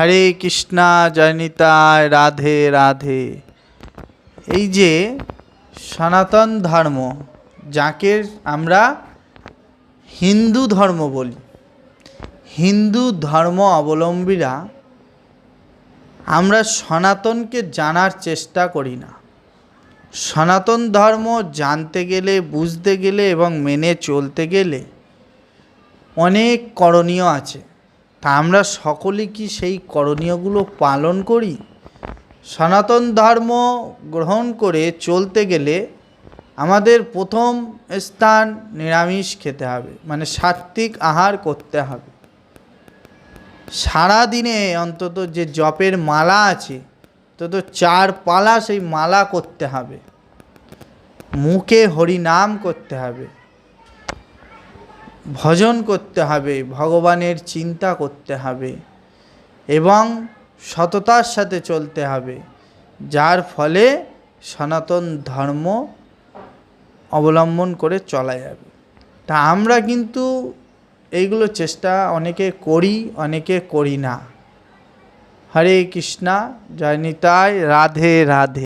হরে কৃষ্ণা জয় নিতাই, রাধে রাধে। এই যে সনাতন ধর্ম, যাকে আমরা হিন্দু ধর্ম বলি, হিন্দু ধর্ম অবলম্বীরা আমরা সনাতনকে জানার চেষ্টা করি না। সনাতন ধর্ম জানতে গেলে, বুঝতে গেলে এবং মেনে চলতে গেলে অনেক করণীয় আছে। তা আমরা সকলে কি সেই করণীয়গুলো পালন করি? সনাতন ধর্ম গ্রহণ করে চলতে গেলে আমাদের প্রথম স্থান নিরামিষ খেতে হবে, মানে সাত্ত্বিক আহার করতে হবে। সারা দিনে অন্তত যে জপের মালা আছে, অন্তত 4 পালা সেই মালা করতে হবে। মুখে হরিনাম করতে হবে, ভজন করতে হবে, ভগবানের চিন্তা করতে হবে এবং সততার সাথে চলতে হবে, যার ফলে সনাতন ধর্ম অবলম্বন করে চলা যাবে। তা আমরা কিন্তু এইগুলো চেষ্টা অনেকে করি, অনেকে করি না। হরে কৃষ্ণা জয় নিতাই, রাধে রাধে।